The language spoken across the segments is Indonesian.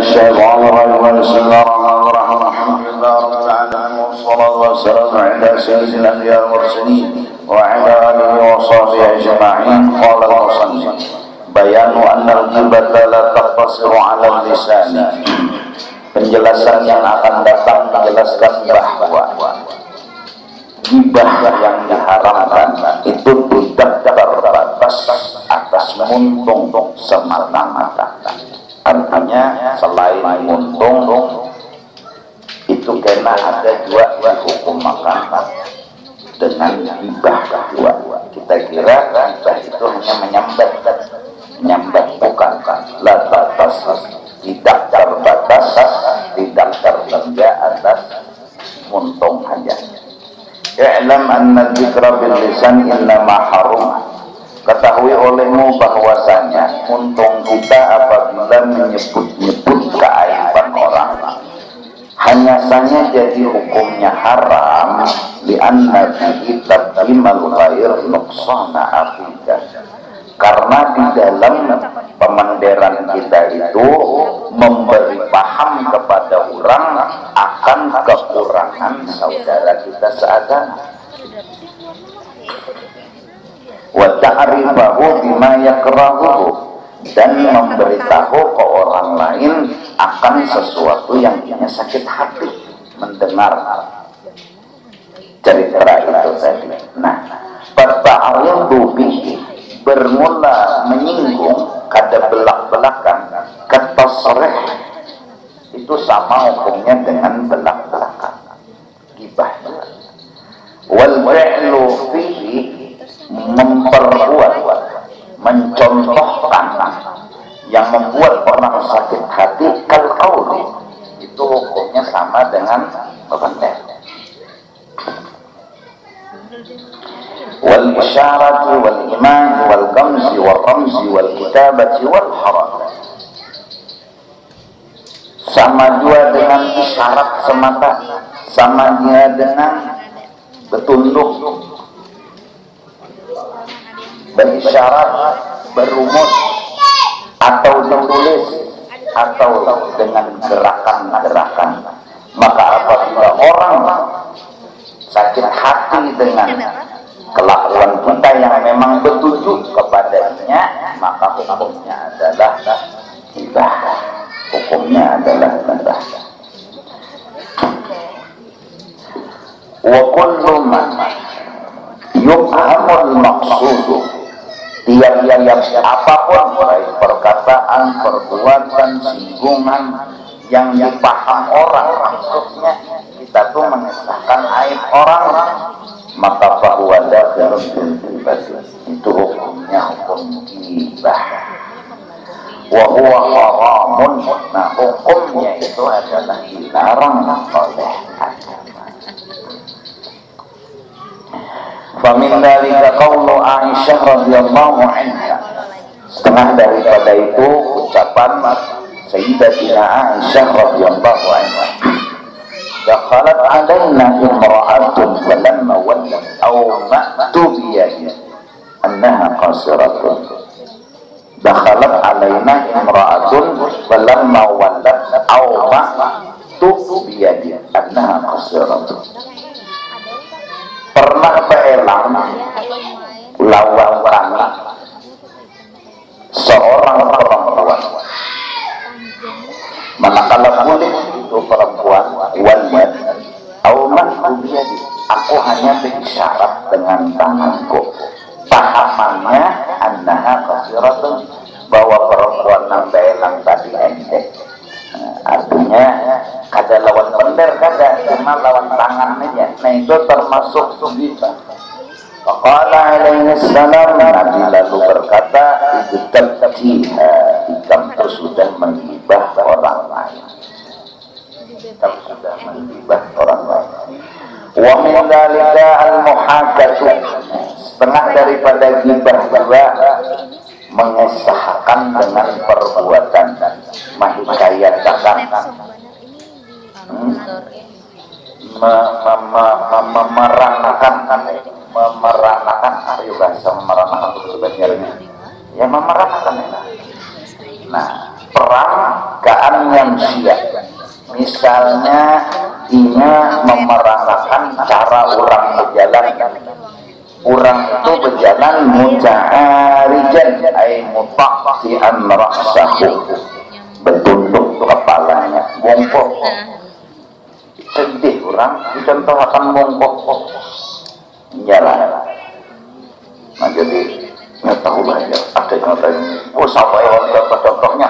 الشيطان الرجيم بسم الله الرحمن الرحيم الحمد لله رب العالمين والصلاة والسلام على سيد الأنبياء والمرسلين وعلى آله وصحبه أجمعين. قال المصنف بيان أن الغيبة لا تقتصر على اللسان. Penjelasan yang akan datang menjelaskan bahwa ghibah yang diharamkan itu tidak terbatas atas muntung semata-mata. Artinya selain muntung itu kena ada dua hukum makan dengan ghibah dua. Kita kira ghibah itu hanya menyambat bukan la batas, tidak terbatas, tidak terhingga atas muntung saja. I'lam anna dzikra bil lisan innama harum. Ketahui olehmu bahwasanya untung kita apabila menyebut-nyebut keaiban orang hanya saja jadi hukumnya haram li'anna fihi tabyimal ghair nuqsana aqidah. Karena di dalam pemenderan kita itu memberi paham kepada orang akan kekurangan saudara kita seagama. Wa ta'rifahu bima yakrahu, dan memberitahu ke orang lain akan sesuatu yang dia sakit hati mendengar cerita itu tadi. Nah, fata'awudhu bihi, bermula menyinggung kada belak-belakan, ketasrih itu sama hukumnya dengan belak-belakan ghibah. Wal fi'lu fihi, memperbuat, mencontohkan yang membuat orang sakit hati, kal qauli, itu hukumnya sama dengan bebenah. Wal isyarati wal iman wal gamzi wal ramzi wal kitabati wal haram, sama juga dengan isyarat semata, sama dia dengan betunduk, berisyarat, berumus, atau ditulis, atau dengan gerakan-gerakan. Maka apabila orang sakit hati dengan kelakuan kita yang memang bertuju kepadanya, maka hukumnya adalah ghibah. Hukumnya adalah ghibah. Wa kullu man yufhamul maqsudu, tiap-tiap apapun baik perkataan, perbuatan, singgungan yang dipaham orang, maksudnya kita tuh mengesahkan aib orang, maka bahwa dakhilun fil ghibah, itu hukumnya hukum ghibah. Wa huwa haramun, nah hukumnya itu adalah dilarang oleh agama. Famin dzalika qaulu Aisyah radhiyallahu anha, setengah daripada itu ucapan Sayyidatina Aisyah radhiyallahu anha, dakhalat alaina imra'atun falamma wallat aw ma'tu biyadi annaha qasiratun. Dakhalat alaina imra'atun falamma wallat aw ma'tu biyadi annaha qasiratun. Pernah beelang lawan kami seorang perempuan, manakala kulit itu perempuan walad auman biyadi, aku hanya berisyarat dengan tanganku. Pahamannya annaha qasiratun, bahwa perempuan yang beelang tadi endek. Artinya kada lawan bender, kada cuma lawan tangan aja. Nah itu termasuk ghibah. Faqala alaihi salam, Nabi lalu berkata, idtabtiha, ikam itu sudah menghibah orang lain. Ikam sudah menghibah orang lain. Wa min dzalika al-muhakatu, setengah daripada ghibah juga mengesahkan dengan perbuatan, menghikayatkan, memeranakan, ayo bahasa memeranakan itu sebenarnya ya memeranakan. Nah, orang kaan yang sia, misalnya dia memeragakan cara orang berjalan. Orang itu berjalan muta'arijan ay muta'fi'an ra'sahu, bertunduk kepalanya, bongkok. Sedih orang dicontohkan bongkok jalan. Nah jadi tahu aja ada contohnya. Oh sampai contohnya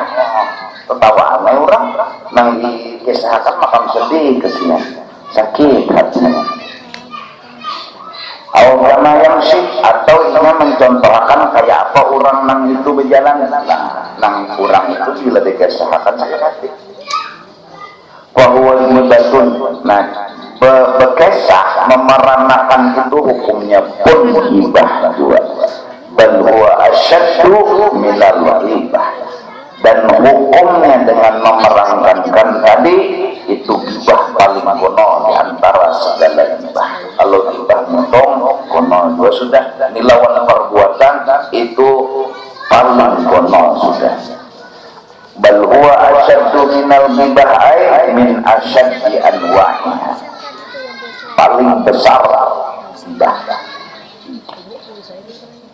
tertawa aneh orang nang dikisahkan makam sedih kesini sakit hatinya. Karena yang sih atau ini mencontohkan kayak apa orang nang itu berjalan. Nang orang itu bila dikisahkan sakit hati. Bahwa batun, nah berkisah memeranakan itu hukumnya pun hibah dua. Dan huwa asyaddu minal ghibah, dan hukumnya dengan memerangkankan tadi itu gibah paling gono di antara segala gibah. Kalau gibah motong gono dua sudah, ini lawan perbuatan itu paling gono sudah. Bal huwa asyaddu minal ghibah ay min asyaddi anwa'iha, paling besar gibah.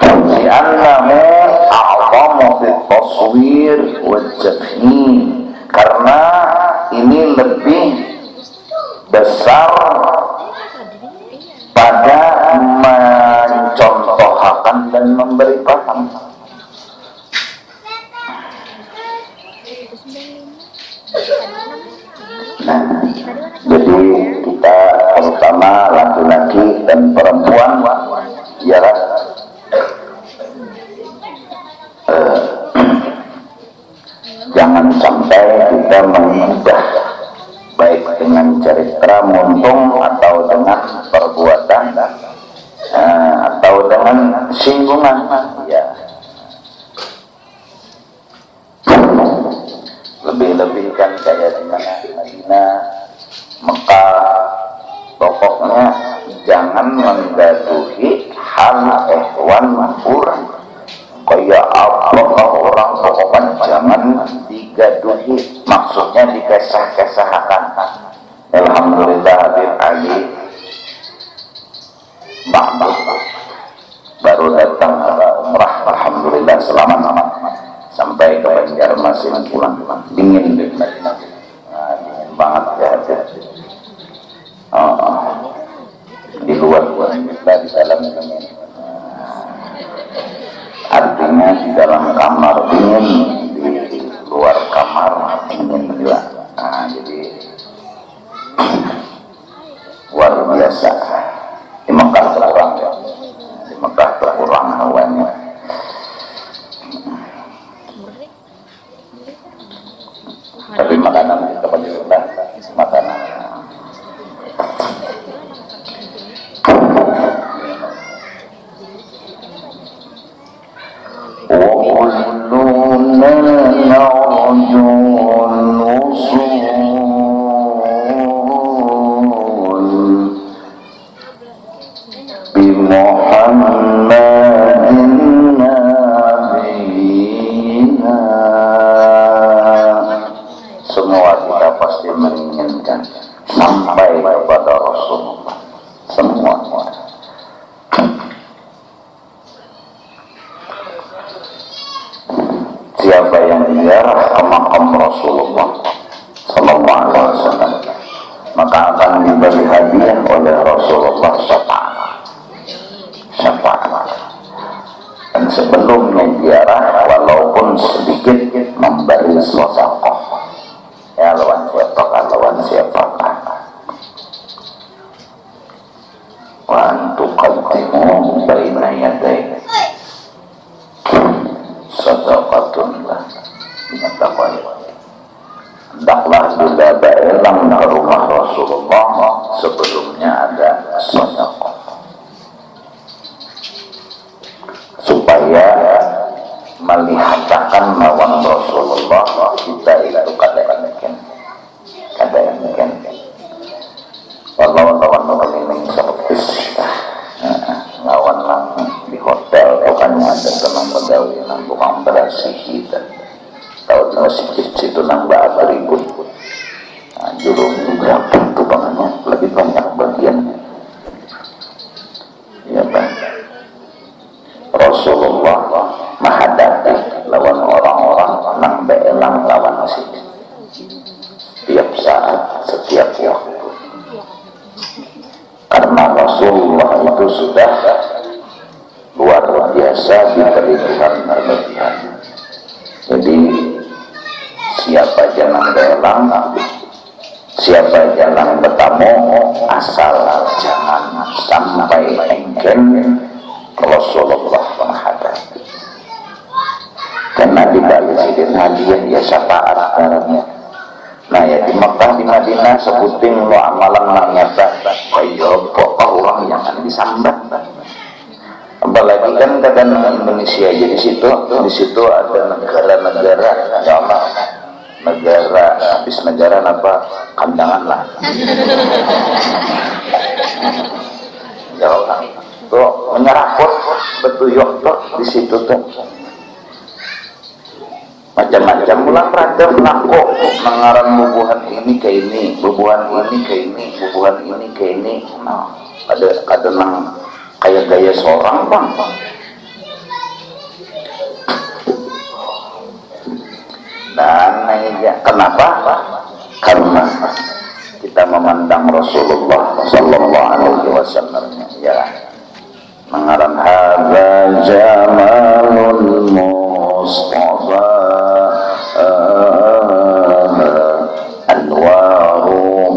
Li'annahu a'zamu fit taswir wa tafhim, karena ini lebih besar pada mencontohkan dan memberi paham. Nah, jadi kita terutama laki-laki dan perempuan ya jangan sampai kita mengubah baik dengan cerita muntung atau dengan perbuatan atau dengan singgungan ya. Lebih-lebih kan kayak dengan Madinah, Mekah, pokoknya jangan menggaduhi hal ehwan orang. Kayak apa orang pokoknya jangan digaduhi, maksudnya dikesah-kesahkan. Alhamdulillah Habib Ali Ba'bah baru datang umrah, alhamdulillah selamat sampai ke Banjarmasin pulang. Dingin di Madinah, dingin banget ya. Di luar kita di dalam dingin, artinya di dalam kamar dingin, di luar kamar dingin juga. Jadi luar biasa. Di Mekah terkurang ya, di Mekah terkurang hawanya. Tapi makanan kita penjualan makanan. وَكُلُّنَا نَرْجُو الْوُصُولَ بِمُحَمَّدٍ نَبِيِّنَا. Semua kita pasti menginginkan sampai kepada Rasulullah. Semua. Siapa yang ziarah ke makam Rasulullah sallallahu alaihi wasallam, maka akan diberi hadiah oleh Rasulullah syafaat. Dan sebelumnya ziarah walaupun sedikit memberi sedekah. Ya lawan siapakah wa antuqaddimu baina yaday sadaqatun lah minat-taqwa. Hendaklah bila baelang ke rumah Rasulullah sebelumnya ada sedekah, supaya melihatkan lawan Rasulullah kita itu kada yang mungkin lawan ini seperti lawan di hotel bukannya ada tenang pegawai bukan berasih dan tahu masih kecil senang bahasa ribut. Nah, jurung juga itu bangannya lebih banyak bagiannya. Ya Pak. Rasulullah menghadapi lawan orang-orang nang beelang lawan asik. Setiap saat, setiap waktu. Karena Rasulullah itu sudah luar biasa diberi Tuhan kelebihan. Jadi siapa jangan beelang, siapa jangan bertamu, asal jangan sampai engken Rasulullah menghadapi. Karena dibalikin hadiah ya syafaat karena. Nah ya di Mekah di Madinah sebuting lo amalan nyata kayak kok orang yang disambat. Apalagi kan kadang Indonesia aja di situ ada negara-negara ya Allah, negara habis negara apa kandangan lah. Ya Allah tuh menyeraput betuyok tuh di situ tuh macam-macam ulang ragam nako mengarang bubuhan ini ke ini, bubuhan ini ke ini, bubuhan ini ke ini. Nah ada nang kayak gaya seorang bang. Dan kenapa? Karena kita memandang Rasulullah Sallallahu Alaihi Wasallam ya mengarang hadza jamalul Mustafa anwaruhu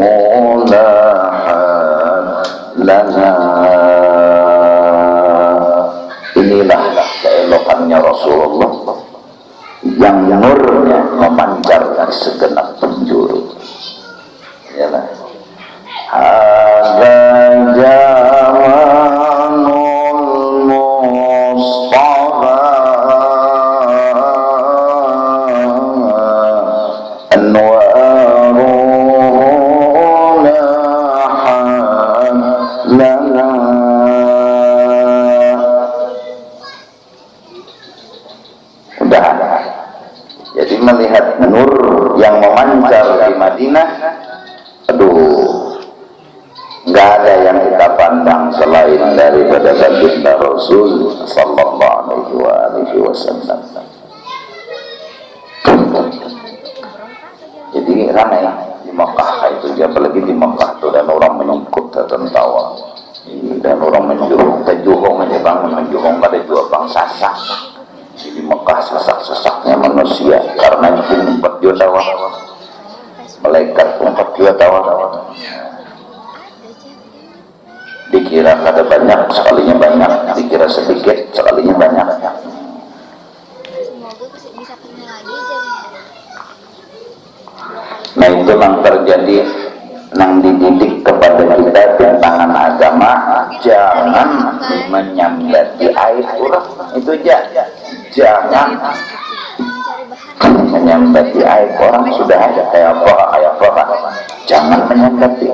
lana. Inilah keelokannya Rasulullah yang nurnya memancar dari segenap penjuru. Yalah. Hadza jamalul Mustafa anwaruhu lana. Udah. Jadi melihat nur yang memancar di Madinah, aduh, nggak ada yang kita pandang selain daripada baginda Rasul Sallallahu Alaihi Wasallam. Jadi ramai di Mekah itu, apalagi di Mekah tuh, dan orang menyungkut dan tawa, dan orang menjuhung, menjuhung pada dua bangsa sah. Di Mekah sesak-sesaknya manusia karena itu 4 juta orang, malaikat 4 juta orang. Dikira ada banyak, sekalinya banyak, dikira sedikit, sekalinya banyak. Nah itu yang terjadi, yang dididik kepada kita tentang agama, jangan menyambat di air kurang, itu aja. Jangan menyambat di air orang sudah ada kayak apa, jangan menyambati.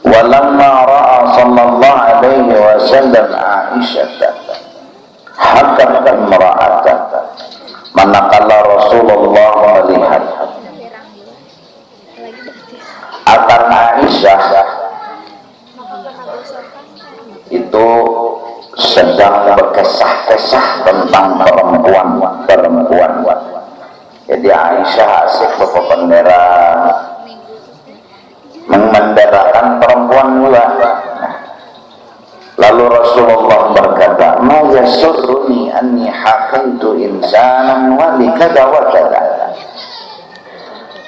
Walamma ra'a sallallahu alaihi wasallam Aisyah hakat imra'atan, manakala Rasulullah melihat akan Aisyah itu sedang berkesah-kesah tentang perempuan. Jadi Aisyah asik bendera, menderakan perempuan pula. Lalu Rasulullah berkata, "Ma yasurruni anni haqaitu insanan wa likada wa kada."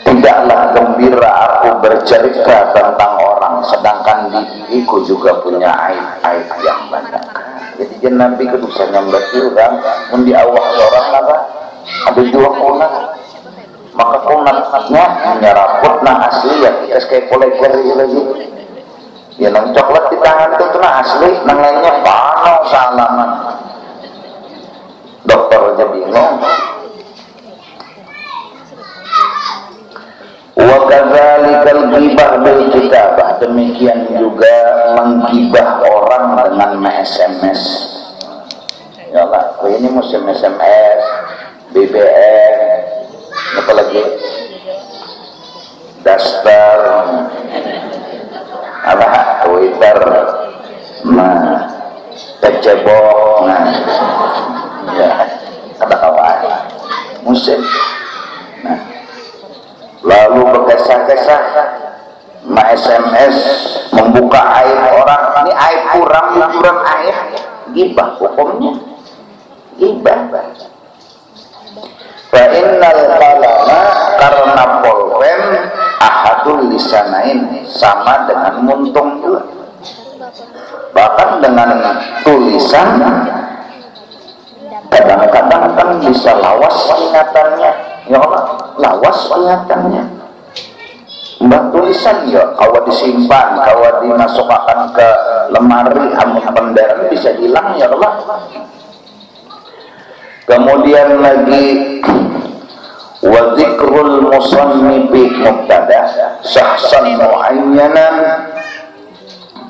Tidaklah gembira aku bercerita tentang orang, sedangkan diriku juga punya aib-aib yang banyak. Jadi Nabi kedusan yang berkira, mundi awak seorang apa? Ada dua kunat, maka kunatnya menyeraput nah asli ya kita kayak koleker lagi. Ya nang coklat di tangan itu tuh nah asli, nang lainnya panau salaman. Dokter aja bingung. Wa kadzalikal ghibah bil kitabah, demikian juga menggibah orang dengan SMS. Ya Allah, ini musim SMS, BBM, daster, apa Twitter, nah kecebong, nah ya kata kawan musik. Nah lalu berkesah-kesah SMS membuka aib orang, ini aib kurang aib, gibah hukumnya, gibah. Fa innal kalama karena polpen ahadul lisanain, sama dengan muntung juga. Bahkan dengan tulisan kadang-kadang kan bisa lawas ingatannya, ya Allah, lawas ingatannya. Mbak tulisan ya, kalau disimpan, kalau dimasukkan ke lemari amun pendaran bisa hilang ya Allah. Kemudian lagi wa dzikrul musannifi mubtada syahsan muayyanan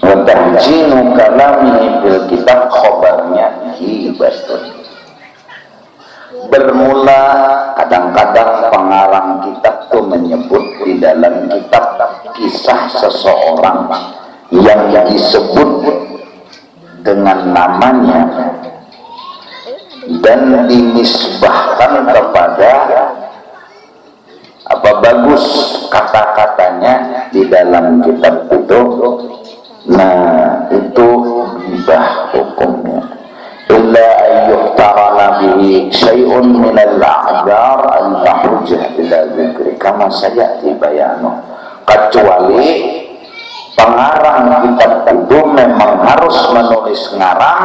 wa tahjinu kalamihi bil kitab, khabarnya hibatun. Bermula kadang-kadang pengarang kitab itu menyebut di dalam kitab kisah seseorang yang disebut dengan namanya dan dinisbahkan kepada apa bagus kata-katanya di dalam kitab itu. Nah itu ghibah hukumnya. Illa ayyuqtarana bihi syai'un minal a'dzar an tahujjah ila dzikri kama sayati bayanu. Kecuali pengarang kitab itu memang harus menulis ngarang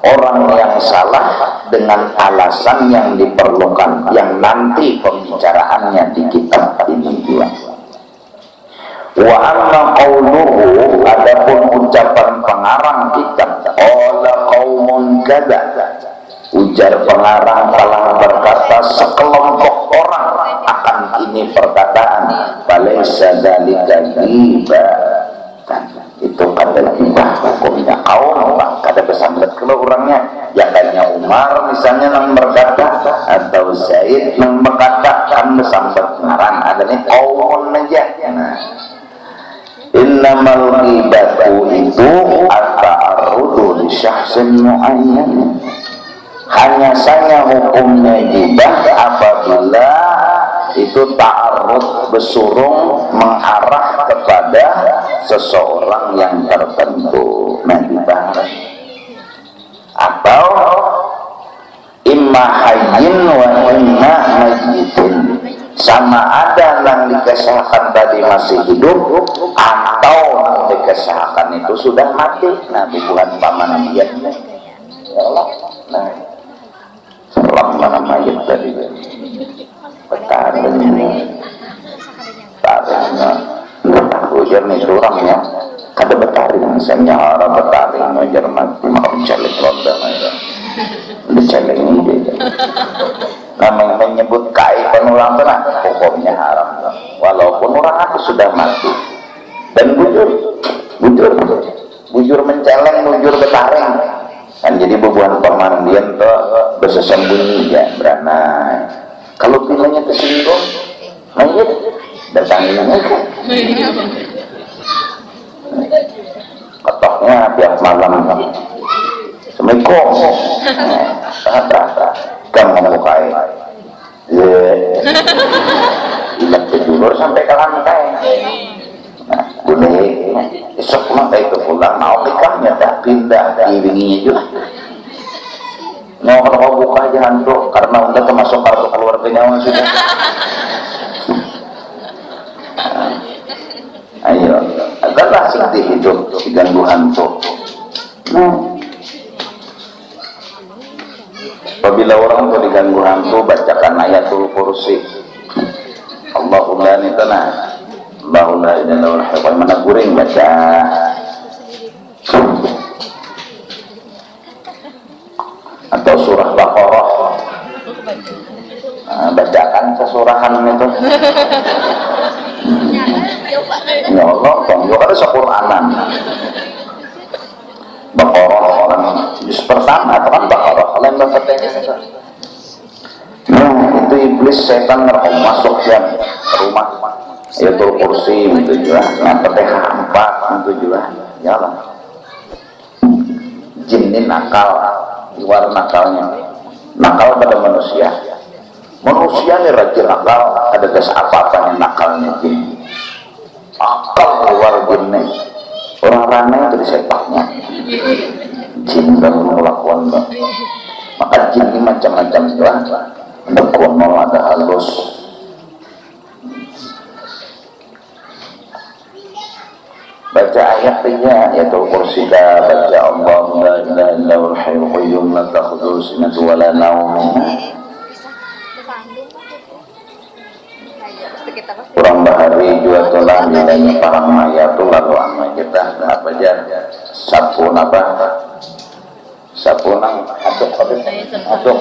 orang yang salah dengan alasan yang diperlukan, yang nanti pembicaraannya di kitab ini juga. Wa amma qauluhu, adapun ucapan pengarang kitab, qala qaumun kadza, ujar pengarang telah berkata sekelompok orang akan ini perkataan, falaysa dzalika ghibatan, itu kata ghibah hukumnya. Kaum kada bersambut kalau orangnya ya kayaknya Umar misalnya nang berkata atau Zaid nang berkata kan bersambut pengarang, adanya kaumun aja. Nah innamal ghibatu itu at-ta'arrudu li syahsin muayyan, hanya saja hukumnya ghibah apabila itu ta'arrud bersurung mengarah kepada seseorang yang tertentu. Nah ghibah atau imma hayyin wa imma mayyitin, sama ada yang dikesahkan tadi masih hidup atau yang dikesahkan itu sudah mati. Nah bukan paman mayatnya ya Allah. Nah selam mana mayat tadi petarinya hujan nih orangnya kada betari misalnya orang betari ngajar mati mau celek ronda aja celek ini namanya menyebut kaitan orang itu hukumnya haram walaupun orang itu sudah mati. Dan bujur menceleng, bujur betaring kan jadi bebuan pemandian tuh bersembunyi ya beranai. Kalau pilihnya tersinggung mayat datangin aja ketoknya tiap malam Assalamualaikum kamu membukai ilat kejulur sampai ke lantai. Nah boleh esok lantai itu pulang mau nikahnya tak pindah diwinginya juga mau kalau buka aja hantu karena udah termasuk kartu keluarganya sudah. Ayo adalah sedih hidup diganggu hantu. Apabila orang itu diganggu hantu, bacakan ayatul kursi. Allahumma nitana Allahumma inna al mana guring baca atau surah Baqarah. Bacakan sesurahan itu. Ya Allah, tonggo ada sequranan. Baqarah orang juz pertama atau kan Baqarah kalau yang berkata. Nah itu iblis setan masuk yang rumah Ayatul Kursi itu juga, yang Fatihah 4 itu juga, ya lah. Jin ini nakal, luar nakalnya, nakal pada manusia. Manusia ini rajin nakal, ada tes apa-apanya nakalnya jin. Akal luar jin nih, orang ranai itu disepaknya. Jin dan melakukan, maka jin ini macam-macam juga. Ada kono, ada halus. Baca ayatnya Ayatul Kursi, baca Allah la ilaha illallahul hayyul qayyum la ta'khudhuhu sinatun wa la nawm. Kurang bahari juga telah nilainya para mayatul lalu amma kita apa aja sabun apa sabunang aduk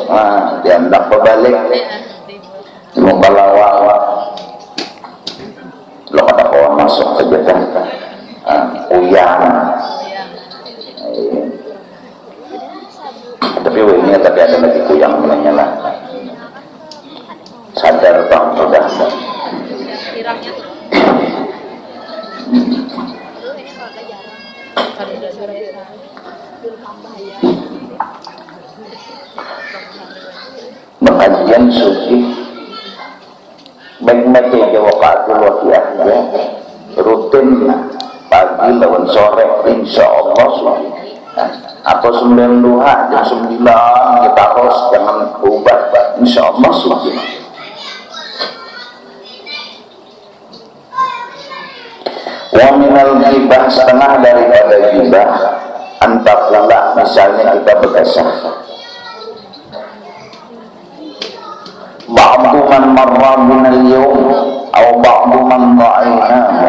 diandak berbalik mau balawa lo kata kawan masuk ke jajan uyang tapi ini tapi ada lagi kuyang menyala sadar bang sudah pengajian suci baik-baik ya waqatul waqi'ah rutin pagi lawan sore insya Allah suci atau 9 duha jam 9 kita harus jangan berubah insya Allah suci. Wa minal ghibah setengah daripada ghibah antakula misalnya kita berkasah ba'du man marra minal yawm atau ba'du man ra'aynahu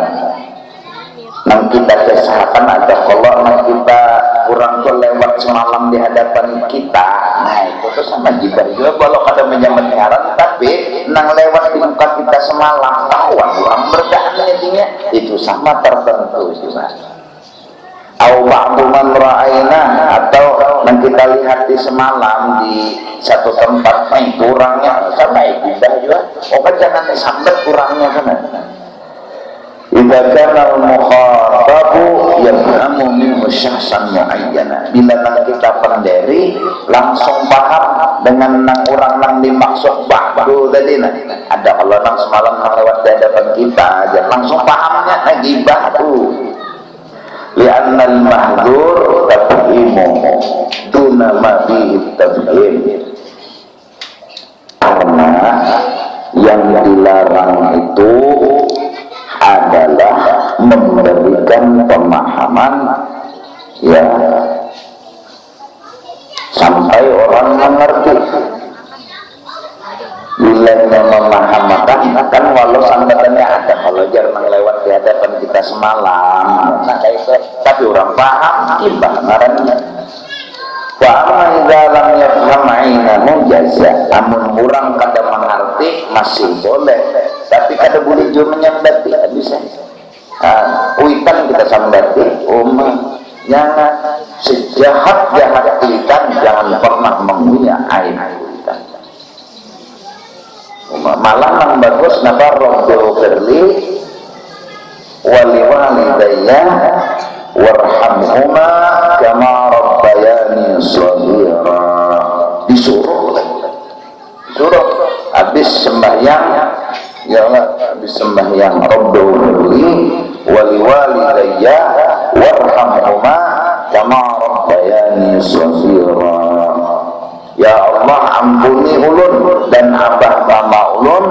nang kita kesahkan ada kalau nang kita kurang tuh lewat semalam di hadapan kita, nah itu tuh sama ghibah juga kalau kada menyambut ngaran tapi nang lewat di muka kita semalam tahuan orang berdahannya itu sama tertentu juga. Au ba'du man ra'ayna atau nang kita lihat di semalam di satu tempat kurangnya sama ghibah juga. Oh jangan sampai kurangnya kan. Idza kana al-mukhatabu yafhamu minhu syahsan muayyana. Bila kita penderi langsung paham dengan nang orang nang dimaksud ba'du tadi ada kalau nang semalam nang lewat di hadapan kita aja langsung pahamnya ghibah tuh. Li'anna al-mahdzur tafhimu duna ma fihi tafhim. Karena yang dilarang itu adalah memberikan pemahaman ya sampai orang mengerti. Bila memahamakan kan walau sangkatannya ada kalau jarang lewat di hadapan kita semalam nah itu tapi orang paham ghibah ngarannya. Wa amma idza lam yafham 'ainahu jaza amun urang kada mengerti masih boleh tapi kada boleh juga menyambati bisa uitan kita sambati jangan sejahat-jahat uitan jangan pernah mengunyah air uitan malah yang bagus napa Rabbil firli wali walidayya warhamhuma kama rabbayani shaghira disuruh habis sembahyang ya Allah habis sembahyang Rabbil firli wali walidayya warhamhuma kama rabbayani shaghira. Ya Allah ampuni ulun dan abah mama ulun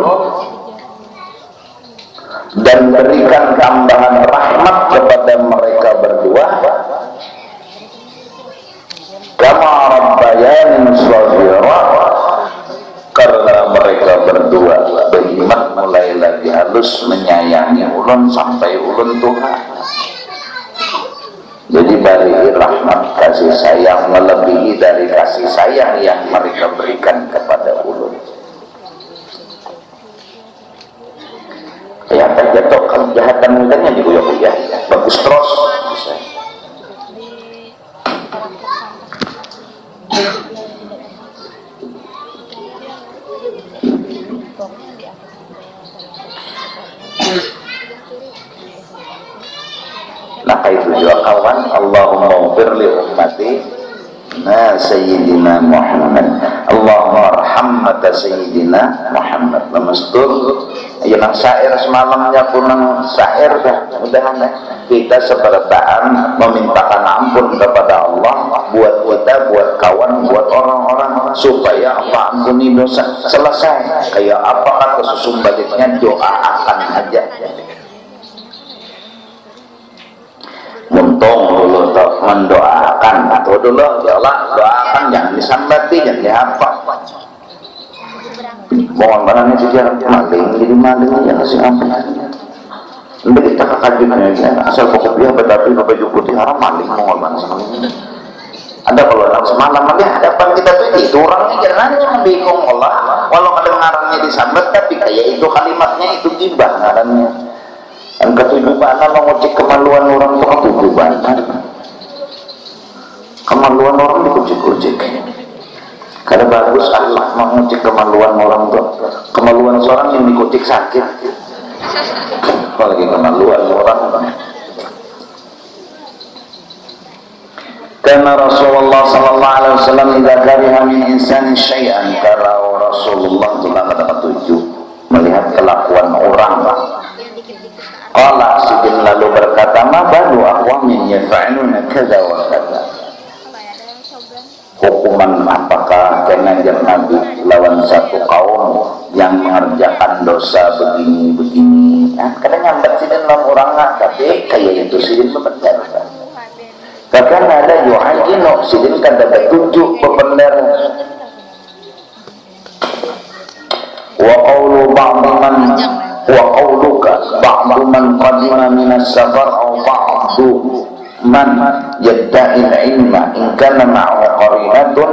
dan berikan tambahan rahmat kepada mereka berdua kama rabbayani shaghira karena mereka berdua berhikmat mulai lagi halus menyayangi ulun sampai ulun Tuhan. Jadi bagi rahmat kasih sayang melebihi dari kasih sayang yang mereka berikan kepada ulun. Ya jatuh kalau kejahatan mudahnya diguyak-guyak bagus terus bisa. Maka itu juga kawan, Allahumma firli ummati na Sayyidina Muhammad, Allahumma arhammata Sayyidina Muhammad. Lemastur ya nang syair semalamnya pun nang syair dah mudahan kita sepertaan memintakan ampun kepada Allah buat kita, buat kawan, buat orang-orang supaya Allah ampuni dosa. Selesai. Kayak apa kata susum baliknya, doakan aja. Untung dulu tuh mendoakan atau dulu ya Allah doakan, jangan disambati, jangan dihafal. Mohon barangnya sejarah maling, jadi maling ya kasih ampun. Nanti kita kekajunya ya, asal pokoknya tetapi baju putih haram maling, mohon barang sekali. Ada kalau orang semalam ada hadapan kita tuh itu orangnya jangan bingung Allah, walau kedengarannya disambat tapi kayak itu kalimatnya itu gibah ngarannya. Yang ketujuh mana mengucik kemaluan orang itu ketujuh mana kemaluan orang dikucik-kucik. Karena bagus Allah mengucik kemaluan orang itu. Kemaluan seorang yang dikucik sakit, apalagi kemaluan orang. Karena Rasulullah sallallahu alaihi wasallam idza kariha min insani syai'an, kalau Rasulullah telah kata ketujuh melihat kelakuan orang. Qala sidin lalu berkata, ma balu aqwamin yaf'aluna kadza wa kadza. Hukuman apakah kenajat Nabi lawan satu kaum yang mengerjakan dosa begini-begini. Nah, kadang nyambat sidin lawan orang nggak, tapi kayak itu sidin benar. Bahkan ada yu'ajinu sidin kada betujuk bebenar. Wa qawlu ba'daman wa qawluka ba'du man qadima minas safar aw ba'du man yadda'il ilma in kana ma'u qarinatun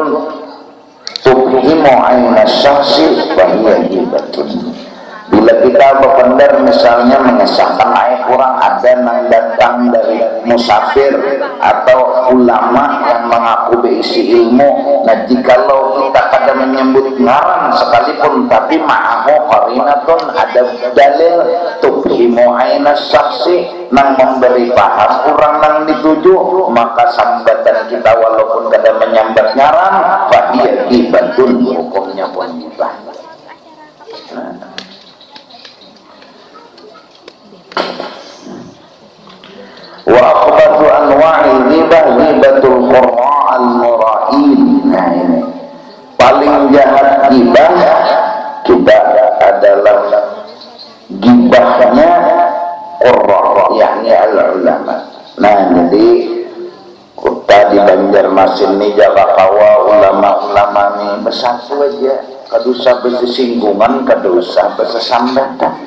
tubhimu 'aina syakhsi wa hiya hibatun. Bila kita berbendar misalnya mengesahkan ayat kurang ada yang datang dari musafir atau ulama yang mengaku berisi ilmu, nah jikalau kita kadang menyebut ngaran sekalipun tapi ma'ahu qarinatun ada dalil tubhimu aina saksi nang memberi paham kurang nang dituju, maka sambatan kita walaupun kadang menyambat ngaran fahiyah ibatun, hukumnya pun ibah. Wa akhbatu anwa'il ghibah ghibatul qurra al-mura'in. Nah ini paling jahat ghibah kita adalah ghibahnya qurra, yakni al-ulama. Nah jadi kita di Banjarmasin ini jaga kawa ulama-ulama ini bersatu aja, kadusa bersinggungan, kadusa bersesambatan.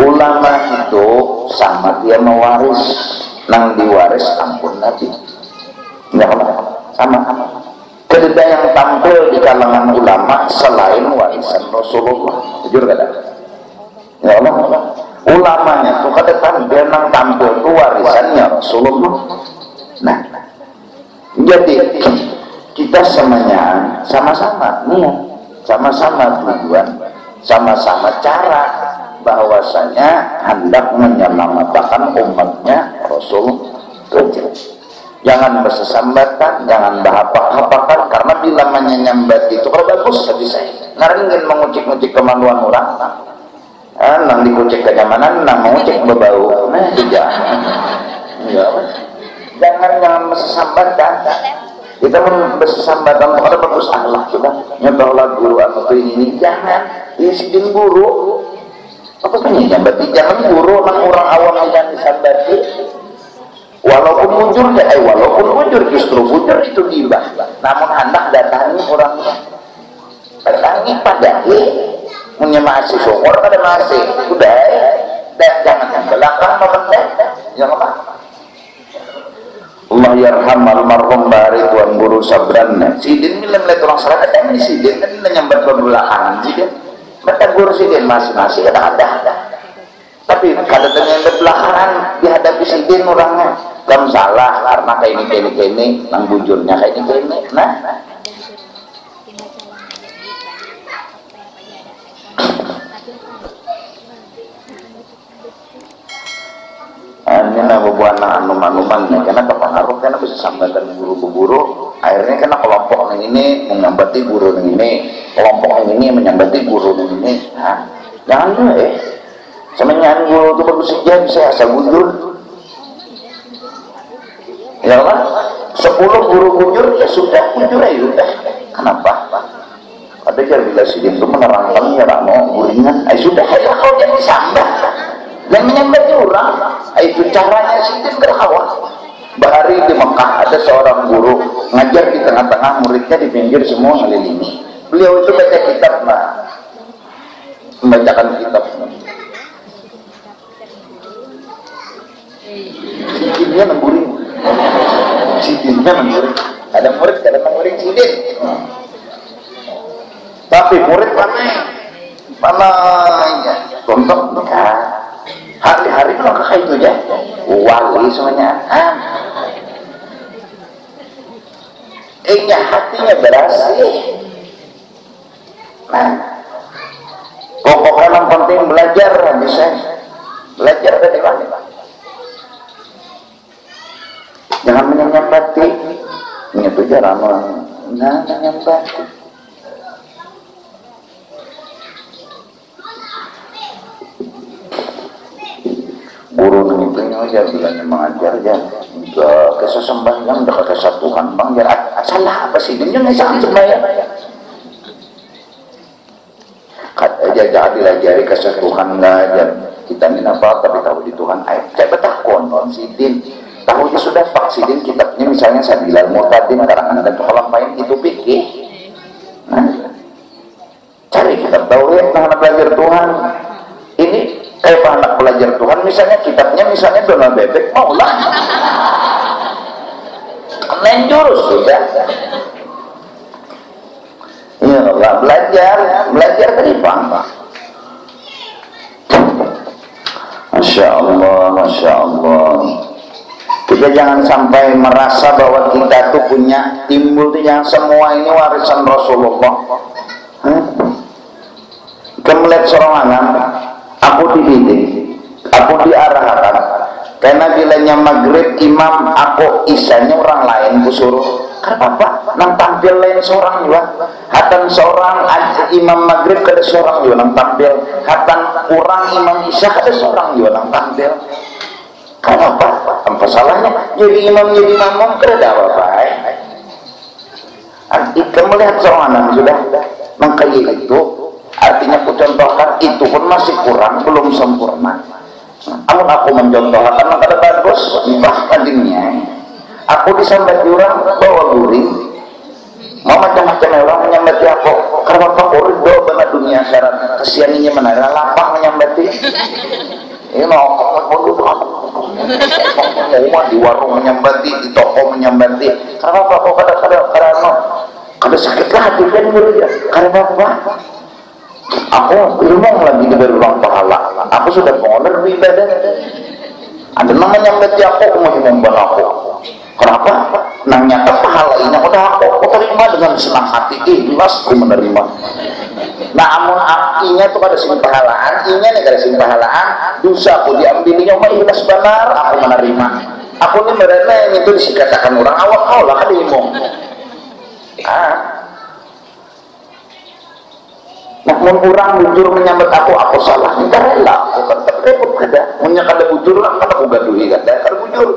Ulama itu sama dia mewaris, nang diwaris ampun Nabi. Enggak sama. Kedua yang tampil di kalangan ulama selain warisan Rasulullah. Jujur kada? Ya Allah. Ulamanya tuh kada tampil nang tampil tuh warisannya Rasulullah. Nah, jadi kita semuanya sama-sama niat, sama-sama tujuan, sama-sama cara bahwasanya hendak menyelamatkan umatnya Rasul. Jangan bersesambatan, jangan bahapak-hapakan, karena bila menyambat itu kalau bagus tapi saya ngaringin mengucik-ngucik kemaluan orang, nang dikucik kenyamanan, nang mengucik berbau, nah tidak. Jangan bersesambatan. Kita bersesambatan kalau bagus akhlak sudah nyetor lagu atau ini jangan disidin guru. Apa penyambat? Jangan guru nang orang awam yang disambati. Walaupun mujur walaupun mujur justru mujur itu ghibah. Namun hendak datangi orangnya. Datangi padahal punya masih syukur kada masih. Udah, jangan belakang memendek. Jangan apa? Allah yarham almarhum bari tuan guru sabranna. Sidin bilang lihat orang salah ada ini sidin kan nyambat berbelakangan sidin. Mata guru sidin masih ada. Tapi kada dengan belakangan dihadapi sidin orangnya. Kamu salah karena kayak ini nang bujurnya kayak ini. Nah. ini buat anuman-anuman karena kepengaruh karena bisa sambatan guru-guru akhirnya karena kelompok ini menyambati guru ini, kelompok ini menyambati guru ini. Nah, jangan dulu semenjak guru itu bagus saja bisa asal bujur ya kan 10 guru bujur ya sudah bujur ya sudah. Kenapa? Ada bila sidin itu menerangkan ya mau guringan sudah ya kalau dia disambah dan menyambati orang itu caranya sidin berhawa. Bahari di Mekah ada seorang guru ngajar di tengah-tengah, muridnya di pinggir semua ngelilingi. Beliau itu baca kitab membacakan kitab. Sidinnya nangguring. Sidinnya nangguring. Ada murid kadang nangguring sidin. Tapi murid mana ya? Contoh hari-hari melangkah itu ya. Wali semuanya. Hatinya berasih. Nah, pokoknya yang penting belajar bisa. Belajar dari mana? Jangan menyambati. Itu cara menyambati. Guru mengimpinnya aja bilangnya mengajar aja kesesembahyang udah kesatuan bang ya salah apa sih dia nggak salah sembahyang aja jangan dilajari kesatuan nggak aja kita ini apa tapi tahu di Tuhan saya betakon sidin tahunya sudah pak sidin kitabnya misalnya Sabilal Mu'tadin karangan dan kalau main itu pikir nah cari kitab tauhid nah belajar Tuhan ini kayak anak belajar Tuhan misalnya kitabnya misalnya Donald Bebek maulah lain jurus sudah ya Allah belajar dari bangsa. Masya Allah kita jangan sampai merasa bahwa kita tuh punya timbul tuh yang semua ini warisan Rasulullah. Kemuliaan sorangan aku dididik, aku diarahkan karena bilanya maghrib imam aku isanya orang lain kusuruh karena apa? Nang tampil lain seorang juga hatan seorang imam maghrib kada seorang juga nang tampil hatan orang imam isya kada seorang juga nang tampil karena apa salahnya jadi imam jadi makmum kada apa-apa kita melihat seorang sudah mengkaji itu artinya aku contohkan itu pun masih kurang belum sempurna. Namun aku mencontohkan karena ada bagus bahkan dunia aku disambat orang bawa guring mau macam-macam orang menyambati aku karena apa urido benar dunia akhirat kesianinya mana lapang menyambati ini mau di warung menyambati di toko menyambati karena apa aku kada sakit hati kan murid karena apa aku ilmu lagi diberi uang pahala aku sudah mengolah ibadah ada namanya nyambati aku mau nyambut aku kenapa? Nanya ke pahala ini udah aku terima dengan senang hati ikhlas aku menerima nah amun inya tuh kada sing pahalaan inya nih kada sing pahalaan dosa aku diambilinya umah ikhlas benar aku menerima aku ini mereka yang itu disikatakan orang awak lah kada imong namun orang bujur menyambut aku salah kita rela aku tetap repot kada punya kada bujur lah kada aku gaduhi kada bujur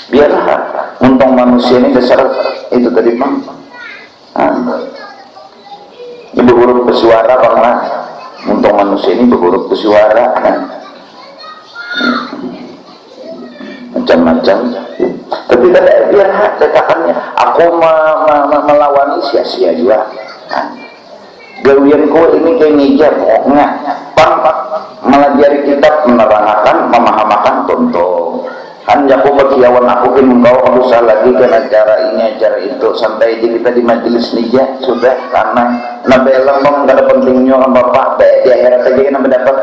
biarlah untung manusia ini dasar itu tadi bang ibu huruf bersuara banglah untung manusia ini berhuruf bersuara macam-macam tapi kada biar katakannya aku melawan sia-sia juga gawianku ini kayak meja pokoknya melajari kitab menerangkan memahamakan contoh kan aku berkiawan aku engkau usah lagi kan acara ini acara itu sampai aja kita di majelis nija sudah karena nabelang bang gak ada pentingnya kan bapak di akhirat aja kan mendapat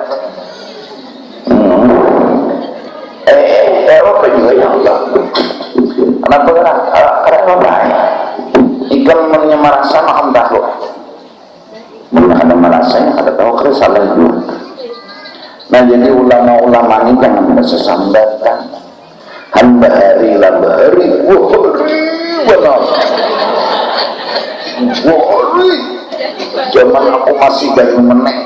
apa juga ya Allah kenapa karena baik ikan menyemarasa makan tahu mana ada merasanya ada tahu kalau salah juga Nah jadi ulama-ulama ini jangan bersesambatan. Hamba hari labari benar. Zaman aku masih bayi menek.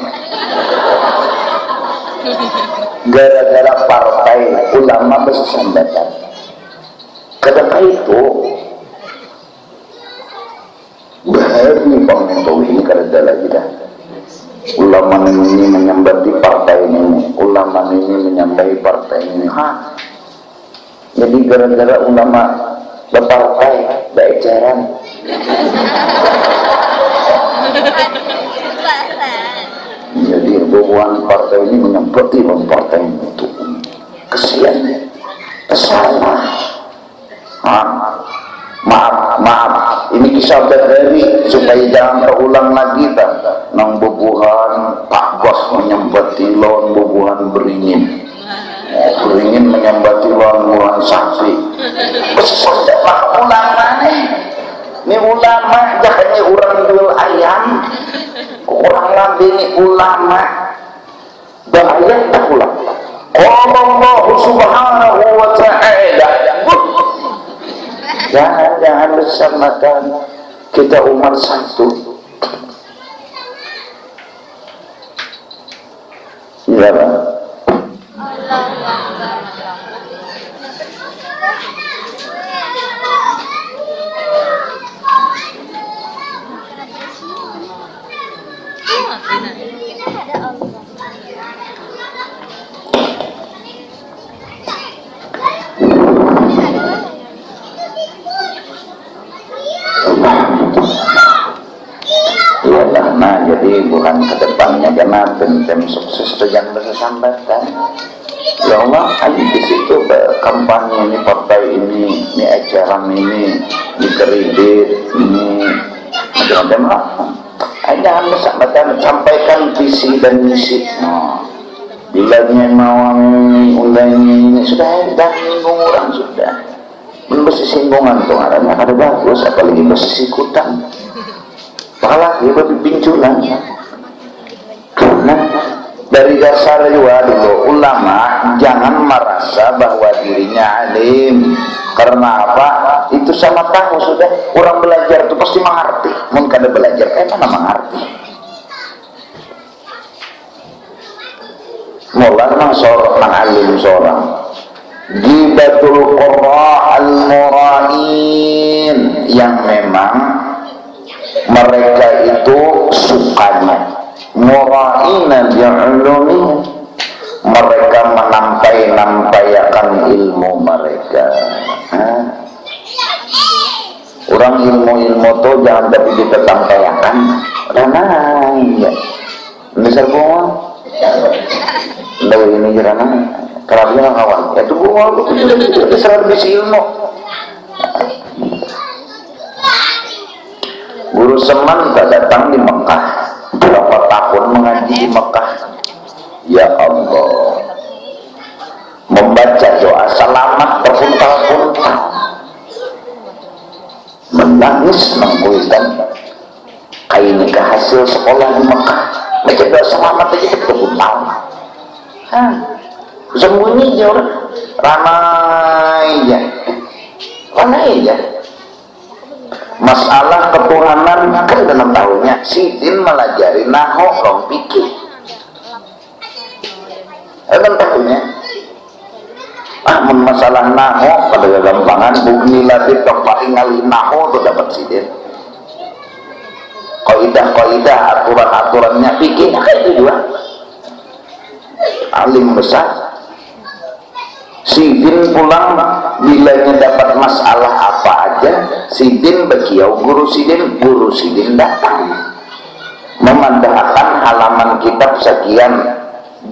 Gara-gara partai ulama bersesambatan. Ketika itu bahari pemintau ini kada lagi dah. Ulama ini menyambati partai ini, ulama ini menyambai partai ini. Jadi gara-gara ulama berpartai, berecaran. Jadi hubungan partai ini menyambati partai itu. Kesian, kesalah. Maaf, ini kisah berdari supaya jangan terulang lagi tak. Nang bubuhan Pak Bos menyambati lawan bubuhan beringin. Beringin menyambati lawan bubuhan sapi. Besarlah ulama nih. Ini ulama jangannya orang jual ayam. Orang lambe ini ulama. Bahaya tak ulama. Allah subhanahu wa ta'ala. Jangan bersamakan kita umat satu. Ya Pak. Nah jadi bukan ke depannya karena tim sukses itu jangan bersesambatan. Ya Allah, ayo di situ kampanye ini partai ini ajaran ini kredit ini macam-macam lah. Jangan bersesambatan, sampaikan visi dan misi. Bilanya mau undangnya ini sudah dan singgung orang sudah. Bersinggungan tuh arahnya ada bagus, apalagi bersikutan. Malah dia berpinculan. Nah, dari dasar juga dulu ulama jangan merasa bahwa dirinya alim. Karena apa? Itu sama tahu sudah. Orang belajar itu pasti mengerti. Mungkin kada belajar kayak mana mengerti. Mulai nang seorang nang alim seorang. Gibatul qurra al-murain yang memang mereka itu sukanya mura'ina bi'ulumi, mereka menampai-nampaikan ilmu mereka. Orang ilmu-ilmu itu jangan tapi ditampaikan karena ya besar bunga dari ini karena kerapnya kawan itu bunga itu besar bisi ilmu. Guru Seman datang di Mekah, berapa tahun mengaji di Mekah. Ya Allah, membaca doa selamat berpuntal-puntal, menangis menggunakan kain nikah hasil sekolah di Mekah, baca doa selamat aja berpuntal. Sembunyi aja orang, ramai aja. Masalah ketuhanan kan dalam tahunnya Sidin melajari naho rong pikir dalam tahunnya masalah naho pada gampangan bukni latih paling ngali naho itu dapat Sidin kaidah aturan-aturannya pikir kayak itu juga alim besar. Sidin pulang bilanya dapat masalah apa aja, Sidin bekiau guru Sidin datang memandangkan halaman kitab sekian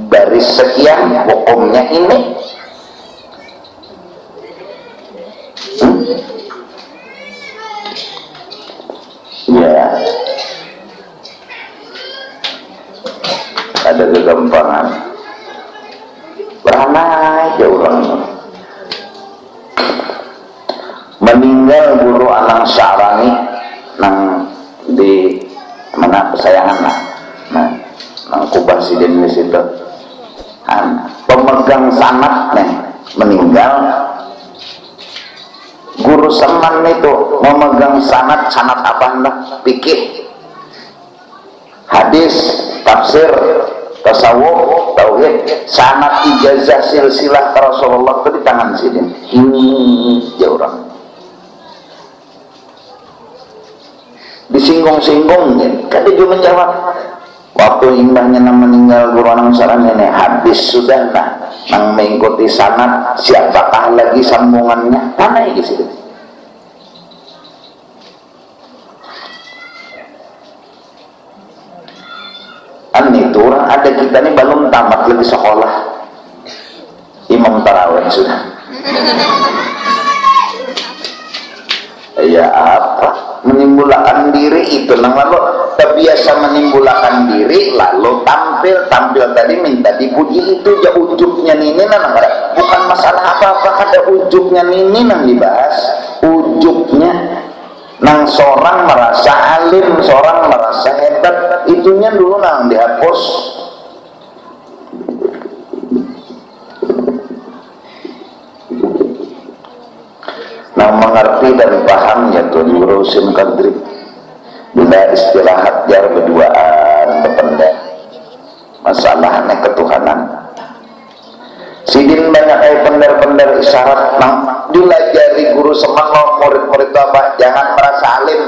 baris sekian hukumnya ini. Ya ada kegampangan ramai aja orang meninggal guru Anang Syarani nang di mana kesayangan nang Kubah Sidin di situ pemegang sanad nih meninggal, guru seman itu memegang sanad apa hendak fikih, hadis, tafsir, tasawuf, tauhid, sanad ijazah silsilah Rasulullah itu di tangan sini. Ini jauh orang disinggung-singgung kan dia juga menjawab waktu imbahnya meninggal guru anak saran nenek habis sudah nang mengikuti sanad siapakah lagi sambungannya mana ya gitu. Itu orang ada kita nih belum tamat lagi sekolah imam tarawih sudah ya apa menimbulkan diri itu nang lalu terbiasa menimbulkan diri lalu tampil tadi minta dipuji itu ya ujubnya nini nang bukan masalah apa-apa ada ujubnya nini nang dibahas ujubnya nang seorang merasa alim seorang merasa hebat itunya dulu nang dihapus. Nah mengerti dan paham ya Tuan Guru Sim Kadri bila istirahat jar berduaan berpendek masalahnya ketuhanan sidin banyak pendar-pendar isyarat nang dilajari guru semangat murid-murid itu apa jangan merasa alim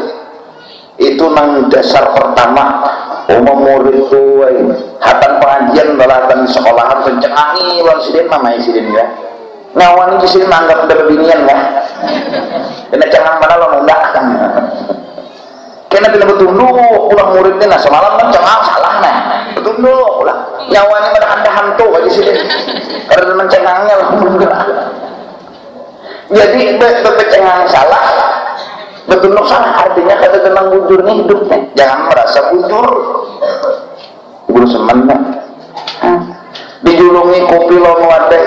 itu nang dasar pertama murid itu hatan pengajian balatan sekolahan pencengangi lawan sidin namanya sidin ya ngawan itu sih menganggap berbinian ya kena jangan mana lo mudah kan kena tidak betul dulu pulang muridnya nah semalam kan cengang salah nah betul dulu pulang nyawan ini ada hantu aja sih karena mencengangnya lah jadi betul salah betul salah artinya kata tenang bujurnya hidupnya jangan merasa bujur guru semannya dijulungi kopi lo nuade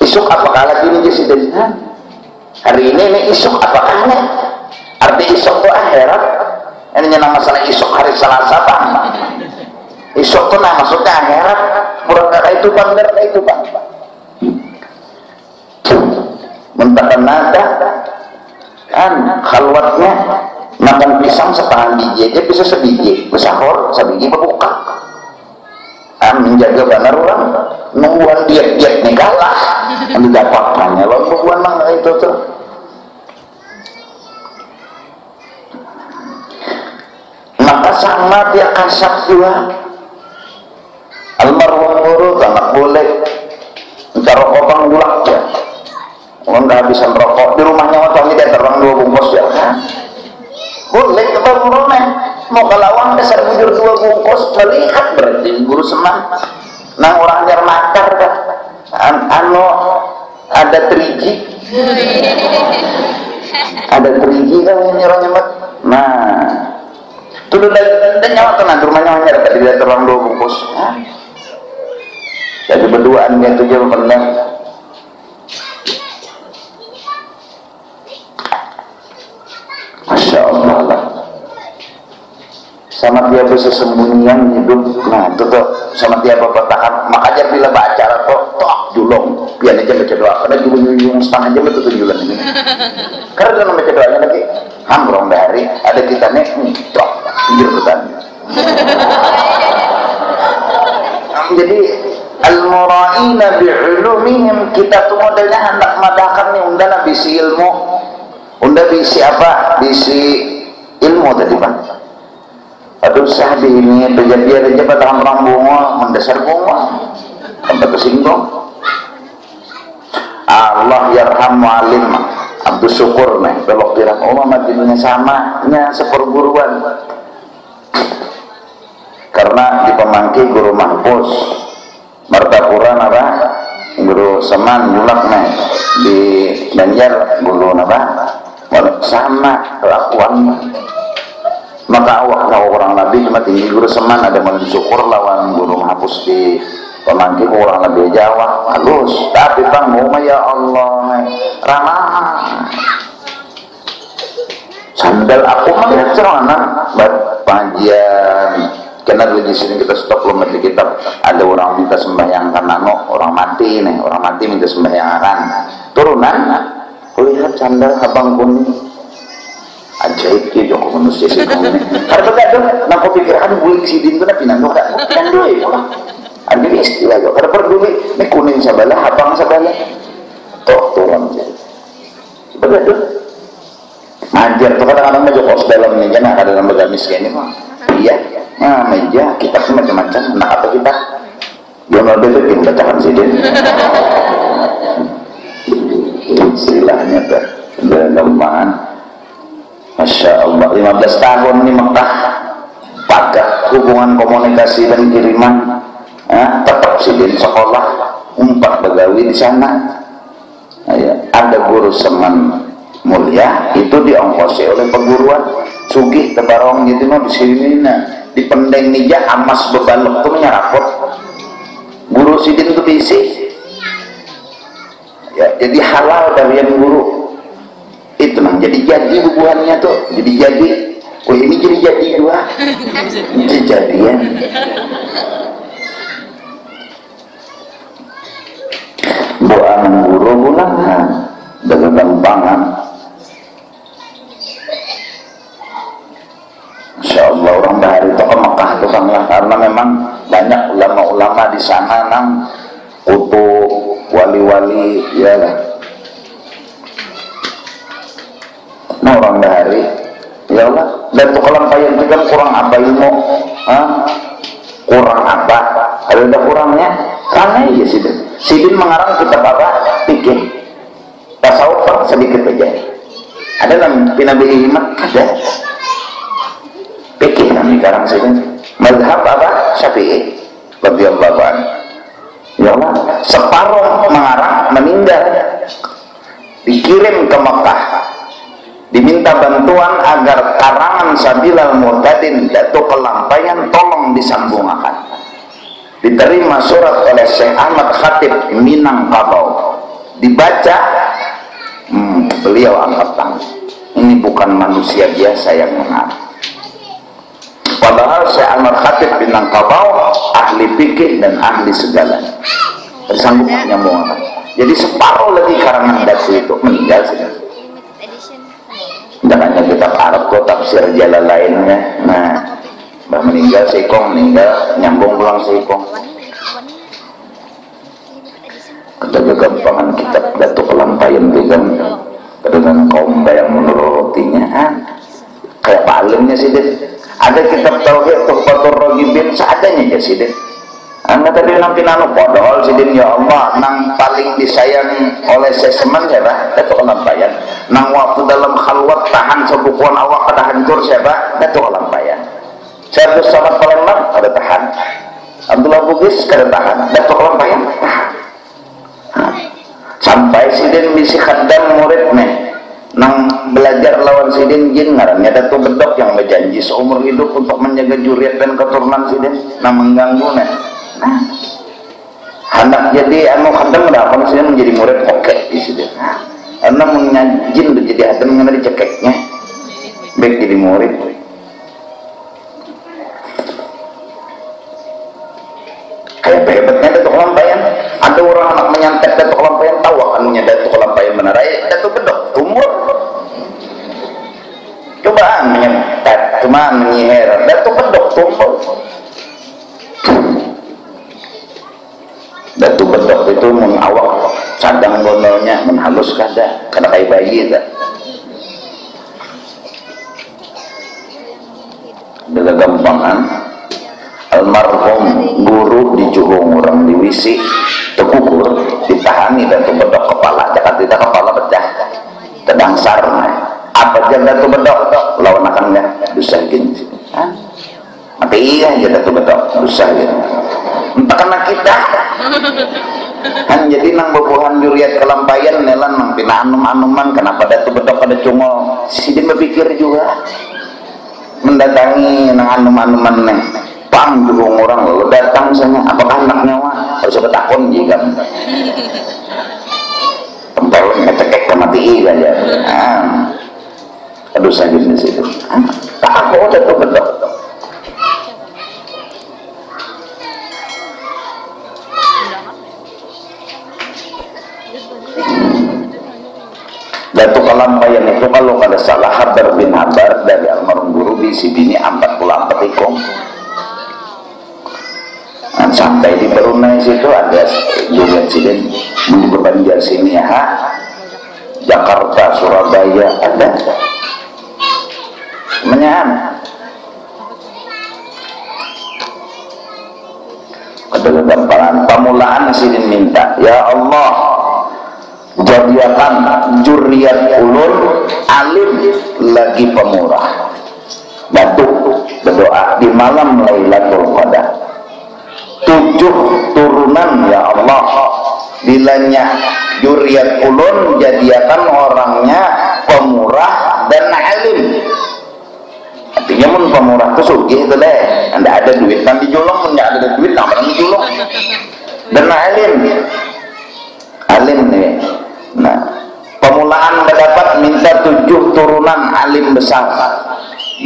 isuk apakah lagi ini sih hari ini isuk apakah arti isuk itu akhirat ini nama masalah isuk hari Selasa bang isuk itu nah maksudnya akhirat kurang itu bang itu bang mentakan nada kan khalwatnya makan pisang setengah biji aja bisa sebiji besahor sebiji berbuka menjaga benar orang nungguan diet nih kalah didapatkannya lo nungguan mah itu tuh maka sama dia kasar juga almarhum guru anak boleh minta rokok bang gulak ya orang gak habisan rokok di rumahnya waktu dia terang 2 bungkus ya boleh kita guru mau kelawang dasar bujur 2 bungkus melihat berarti guru senang nah orang nyar makar kan ada 3G ada 3G kan yang nyerah nah itu udah nyawa tenang di rumahnya hanya tadi dia terang 2 bungkus jadi berduaan dia tuh jauh pernah Masya Allah lah sama dia bersembunyian hidup nah itu tuh sama dia bertahan makanya bila baca tuh julung biar aja baca doa karena julung setengah jam itu tujuan ini karena dalam baca doanya lagi hambrong dari ada kita nih tok pinggir bertanya jadi al-mura'ina bi'ulumihim kita tuh modelnya hendak madahkan nih unda bisi ilmu unda bisi apa bisi ilmu tadi bang aduh sah di ini terjadi aja pada orang bunga mendasar bunga tempat tersinggung Allah yarham alim Abdul Syukur nih belok dirang Allah matinya sama nya seperguruan karena di pemangki guru Mahfuz Martapura apa guru Seman Bulak nih di Banjar guru apa sama kelakuan maka awak orang Nabi cuma tinggi guru Seman ada mensyukur lawan guru Mahfuz di pemangki orang lebih Jawa bagus tapi bang mau ya Allah ramah sandal aku melihat celana pengajian Karena di sini kita stop belum di kitab ada orang minta sembahyang karena orang mati nih, orang mati minta sembahyangan turunan lihat canda abang kuning ajaib ya joko manusia sih kamu karena begitu nak pikiran bulik sidin tu nak pinang doa pinang doa itu lah ada istilah jo karena berdua ini kuning sabalah abang sabalah toh turun jadi begitu ngajar tuh kadang-kadang aja kos dalam meja nak ada dalam begamis kayak ini mah iya nah meja kita macam-macam nah apa kita yang ada itu bacakan sidin istilahnya tuh gampang. Masya Allah 15 tahun di Mekah pakai hubungan komunikasi dan kiriman tetap sidin sekolah 4 begawi di sana ada guru semen mulia itu diongkosi oleh perguruan sugih tebarong gitu no di sini di pendeng nija amas bebalok tuh nyarapot guru sidin itu diisi ya jadi halal dari yang guru itu nang jadi hubungannya tuh jadi oh ini jadi dua kejadian doa guru bulangan dengan gampangan. Insya Allah orang bahari itu ke Mekah itu kan lah karena memang banyak ulama-ulama di sana nang kutub wali-wali ya lah. Nah orang bahari ya Allah dan tuh kelampayan itu kan kurang apa ilmu kurang apa ada kurangnya karena ya sidin mengarang kitab apa pikir tasawuf sedikit aja ada dalam Nabi Hikmat ada pikir kami sekarang sini mazhab apa Syafi'i radhiyallahu anhu ya Allah separuh mengarang meninggal dikirim ke Mekah diminta bantuan agar karangan Sabilal Murtadin Datuk Kelampayan tolong disambungkan diterima surat oleh Syekh Ahmad Khatib Minangkabau dibaca beliau angkat tangan ini bukan manusia biasa yang mengarang padahal Syekh Ahmad Khatib Minangkabau ahli fikih dan ahli segalanya tersanggup menyambungkan jadi separuh lagi karangan Datuk itu meninggal sudah jangannya kitab Arab kok tafsir jalan lainnya nah Mbah meninggal Seikong meninggal nyambung pulang Seikong kita kegampangan kitab Datuk Kelampayan dengan kaum yang menurutinya kayak Pak Alimnya sih deh ada kitab Tauhid Tuhfatur Raghibin seadanya ya sih deh anda tadi nanti nanu podol sidin ya Allah nang paling disayang oleh seseman siapa Datuk Kelampayan nang waktu dalam khalwat tahan sebukuan awak kada hancur siapa Datuk Kelampayan Syarifus Samad Palembang kada tahan Abdullah Bugis kada tahan Datuk Kelampayan tahan sampai sidin misi khaddam muridnya nang belajar lawan sidin jin ngarannya Datuk Bedok yang berjanji seumur hidup untuk menjaga juriat dan keturunan sidin nang mengganggunya hendak jadi anu khaddam dah kan sidin menjadi murid oke di sidin karena menjin jadi hadam ngana dicekeknya baik jadi murid kayak hebatnya Datuk Kelampayan ada orang anak menyantet Datuk Kelampayan tahu anunya Datuk Kelampayan benar Datuk Bedok umur cobaan menyantet cuma menyihir Datuk Bedok tumpul Datuk Bedok itu awak cadang gondolnya menhalus kada kayak bayi tak dengan gampangan almarhum guru di Juhung orang di Wisi terkukur ditahani Datuk Bedok kepala jakat tidak kepala pecah terdangsar apa aja Datuk Bedok lawan akannya dosa gini mati iya aja Datuk Bedok dosa gini entah kena kita kan jadi nang bebuhan juriat Kelampayan nelan nang pina anum-anuman kenapa Datuk Bedok ada cungol sidin berpikir juga mendatangi nang anum-anuman neng pang Juhung orang lalu datang sana apakah anak nyawa harus ketakon jika tempel ngecekek ke mati aja aduh saya di situ tak aku Datuk Bedok kelampayan itu kalau kada salah Habar bin Habar dari almarhum guru bisi bini 44 ikong. Nah, sampai di Brunei situ ada juga sini di Banjar sini ya, Jakarta, Surabaya ada. Menyan. Kedatangan pamulaan sidin minta, ya Allah jadikan juriat ulun alim lagi pemurah. Batu berdoa di malam Lailatul Qadar. 7 turunan ya Allah bilanya juriat ulun jadikan orangnya pemurah dan alim. Artinya mun pemurah itu sugih itu deh, anda ada duit kan dijolong, mun nggak ada duit nggak dijolong. Dan alim nih. Nah, pemulaan mendapat minta 7 turunan alim besar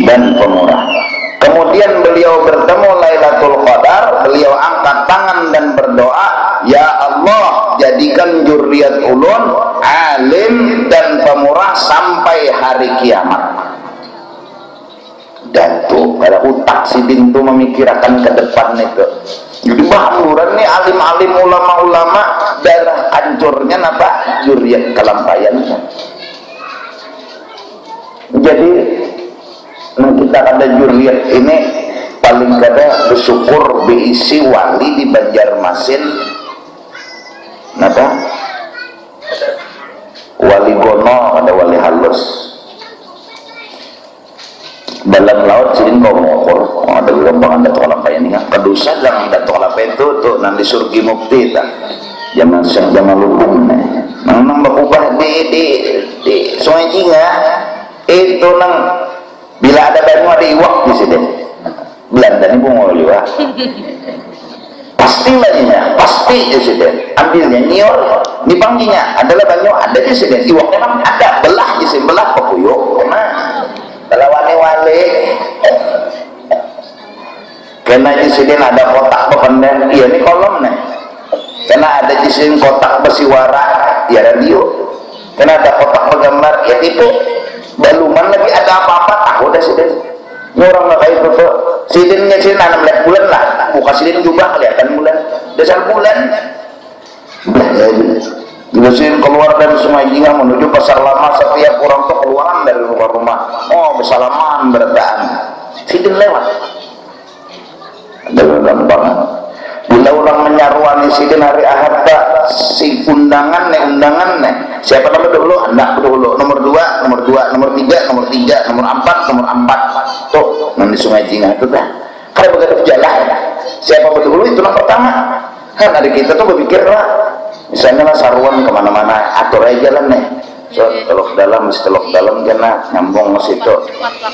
dan pemurah. Kemudian beliau bertemu Lailatul Qadar, beliau angkat tangan dan berdoa, ya Allah jadikan juriat ulun alim dan pemurah sampai hari kiamat. Dan tuh pada utak sidin tuh memikirkan ke depan itu. Jadi bahaluran nih alim-alim ulama-ulama darah hancurnya napa juriat kelampayannya. Jadi kita ada juriat ini paling kada bersyukur diisi wali di Banjarmasin napa wali gono ada wali halus dalam laut sini kau mengukur ada gelombang ada tolapayan ini kan kedusa jangan ada tolapayan itu nanti surgi mukti tak jangan lubung nang bakubah di sungai Jinga itu nang bila ada banyu ada iwak di sini Belanda ini bunga liwak pasti banyak pasti di sini ambilnya nyior dipangginya adalah banyu ada di sini iwaknya kan ada belah di sini belah pepuyuk kalau wali-wali karena di sini ada kotak pependen iya ini kolom nih karena ada di sini kotak bersiwara ya radio karena ada kotak penggambar ya itu baluman lagi ada apa-apa tahu dah sidin orang nggak kayak itu sidinnya sini nanam lihat bulan lah buka sidin juga kelihatan bulan dasar bulan Dilusin keluar dari Sungai Jinga menuju Pasar Lama, setiap orang tuh keluaran dari rumah-rumah. Oh, bersalaman berdaan. Sidin lewat. Dengan gampangan. Bila orang menyaruani sidin hari Ahad, si undangan nih. Siapa nomor dulu? Anak dulu. Nomor 2, nomor 2, nomor 3, nomor 3, nomor 4, nomor 4. Tuh, di Sungai Jinga itu dah. Kalau begitu jalan, siapa dulu itu nomor pertama. Kan ada kita tuh berpikir lah. Misalnya lah saruan kemana-mana atur aja jalan nih so telok dalam karena nyambung ke situ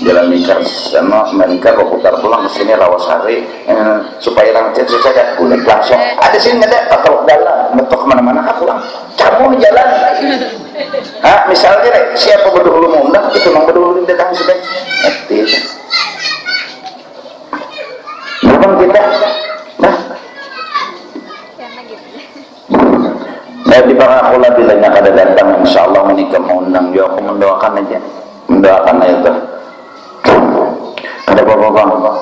jalan Mingkar sama Mingkar putar pulang ke sini Rawasari supaya langsung saja kulit langsung ada sini ada telok dalam bentuk kemana-mana kan pulang kamu jalan misalnya siapa berdulu mau undang itu memang berdulu datang sudah itu memang kita di para pula bilanya kada datang insyaallah menikah mau undang dia aku mendoakan aja itu ada apa-apa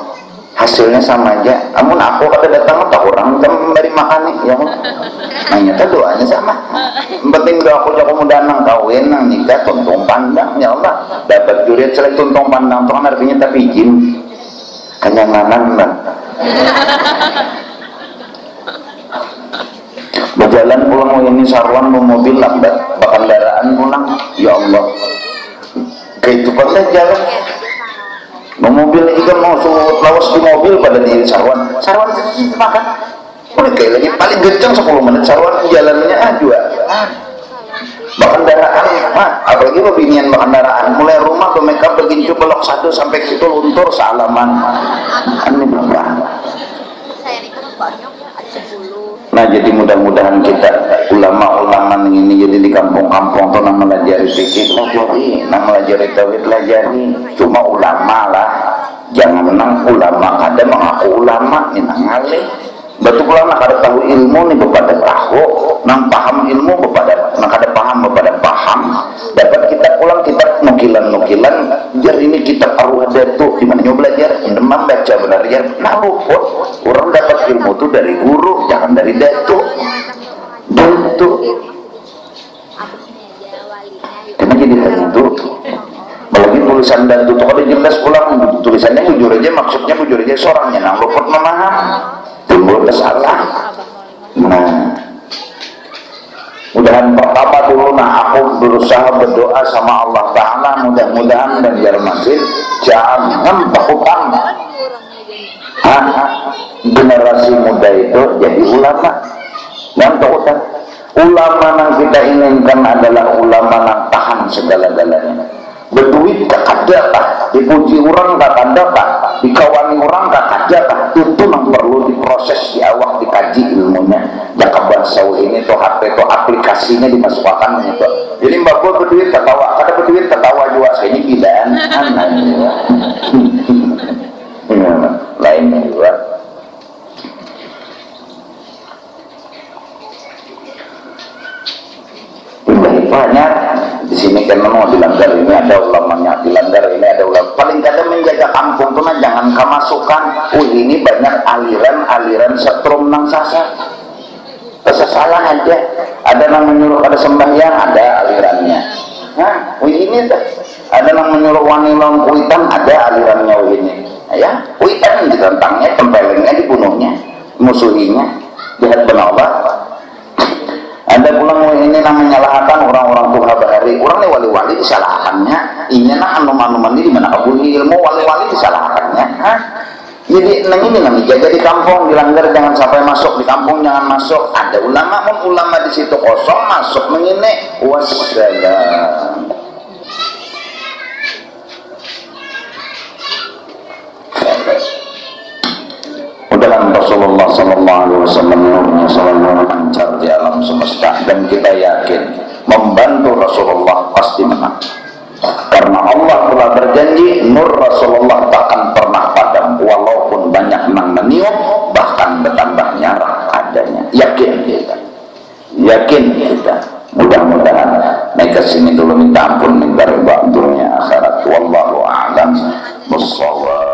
hasilnya sama aja namun aku kada datang tak kurang dari makan nih ya nanya doanya sama penting doa aku jago mudah nang kawin nang nikah tuntung pandang ya Allah dapat juriat selek tuntung pandang tuh kan artinya tapi izin kenyanganan bang berjalan pulang ini sarwan mau mobil lambat kendaraan pulang ya Allah kehidupan saya jalan mau mobil juga mau lawas di mobil pada di sarwan makan boleh kayak lagi paling gencang 10 menit sarwan jalannya juga kendaraan apalagi pembinian kendaraan mulai rumah ke makeup begincu belok 1 sampai situ luntur salaman ini berapa nah jadi mudah-mudahan kita ulama-ulama ini jadi di kampung-kampung tuh nang melajari fikih nang melajari tauhid pelajari cuma ulama lah jangan menang ulama kada mengaku ulama ini nang ngalih betul ulama kada tahu ilmu nih bepada tahu nang paham ilmu bepada nang kada paham bepada paham dapat kita pulang sebenarnya nah luput orang dapat ilmu itu dari guru, jangan dari datuk. Karena jadi tentu apalagi tulisan dan tutup ada jelas pulang tulisannya bujur aja, maksudnya bujur aja seorangnya nang luput memaham timbul kesalahan. Nah mudahan pertama dulu aku berusaha berdoa sama Allah Ta'ala mudah-mudahan dan biar makin jangan takutkan generasi muda itu jadi ulama yang takutkan. Ulama yang kita inginkan adalah ulama yang tahan segala-galanya. Berduit kakadakah, dipuji orang kakadakah, dikawani orang kakadakah, itu yang perlu diproses di awal, dikaji ilmunya. Jaka bahasa ini tuh HP tuh aplikasinya dimasukkan gitu. Jadi mbak gue berduit ketawa, kada berduit ketawa juga, saya ini bidaan anak ya. Lainnya juga. Banyak di sini kan mau dilanggar ini ada ulamanya, dilanggar ini ada ulama. Paling kadang menjaga kampung tuh jangan kemasukan. Ini banyak aliran setrum nang sasa. Kesesalah aja. Ada yang menyuruh ada sembahyang, ada alirannya. Nah, ini tuh. Ada yang menyuruh wangi kuitan, ada alirannya ini. Ya, kuitan ditentangnya, tempelengnya dibunuhnya, musuhinya, jahat benar. Ada pulang ini namanya menyalahkan orang-orang Tuhan bahari, orang ini wali-wali disalahkannya, ini nah anuman-anuman ini dimana kabuli ilmu wali-wali disalahkannya. Jadi neng ini nggak dijaga di kampung, dilanggar jangan sampai masuk di kampung, jangan masuk. Ada ulama di situ kosong masuk mengini wassalam. Mudah-mudahan Rasulullah Sallallahu Alaihi Wasallam nurnya selalu lancar di alam semesta dan kita yakin membantu Rasulullah pasti menang karena Allah telah berjanji nur Rasulullah takkan pernah padam walaupun banyak nang meniup bahkan bertambah nyarah adanya. Yakin kita mudah-mudahan naik ke sini dulu minta ampun nih dari waktunya akhirat wallahu a'lam bissawab.